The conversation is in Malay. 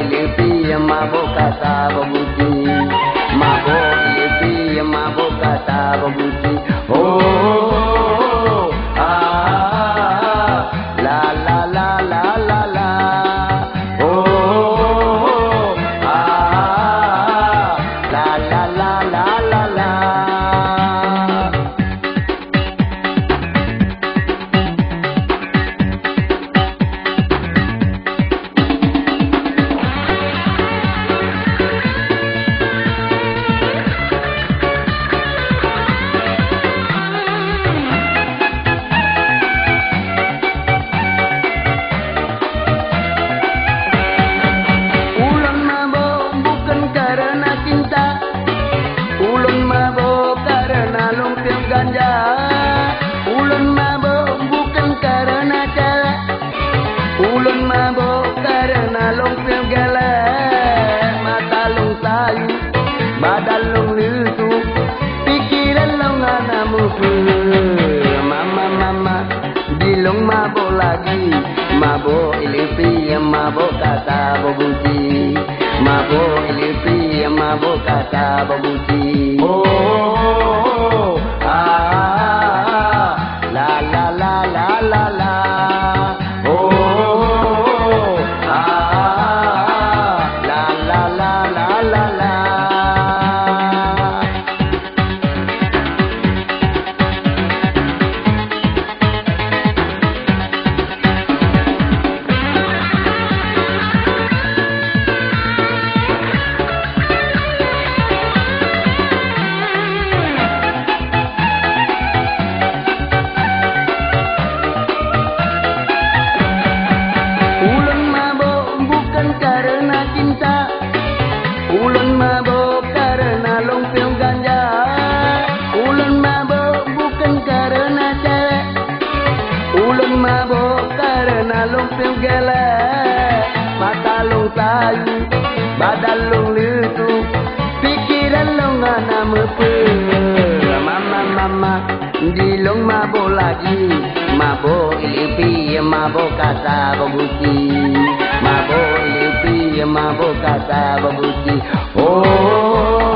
ilipi mabuk kata bebuci, mabuk ilipi mabuk kata bebuci. Oh, la la la la la la. Oh, la la la la la la. Ulun mabuk bukan karena cara, ulun mabuk karena lompil gala. Mata long sayu, badan long lusu, pikiran long anamu. Mama mama, dilong mabuk lagi, mabuk ilipi mabuk kata bebuci, mabuk ilipi mabuk kata bebuci. Oh, la la la la la la. Oh, la la la la la la. Ulun mabuk karena lompil ganja, ulun mabuk bukan karena cewek, ulun mabuk karena lompil gala. Mata long sayu, badan long lusu, pikiran long ana mepe. Mama mama, dilong mabuk lagi, mabuk ilipi mabuk kata bebuci, mabuk ilipi mabuk kata bebuci. Oh.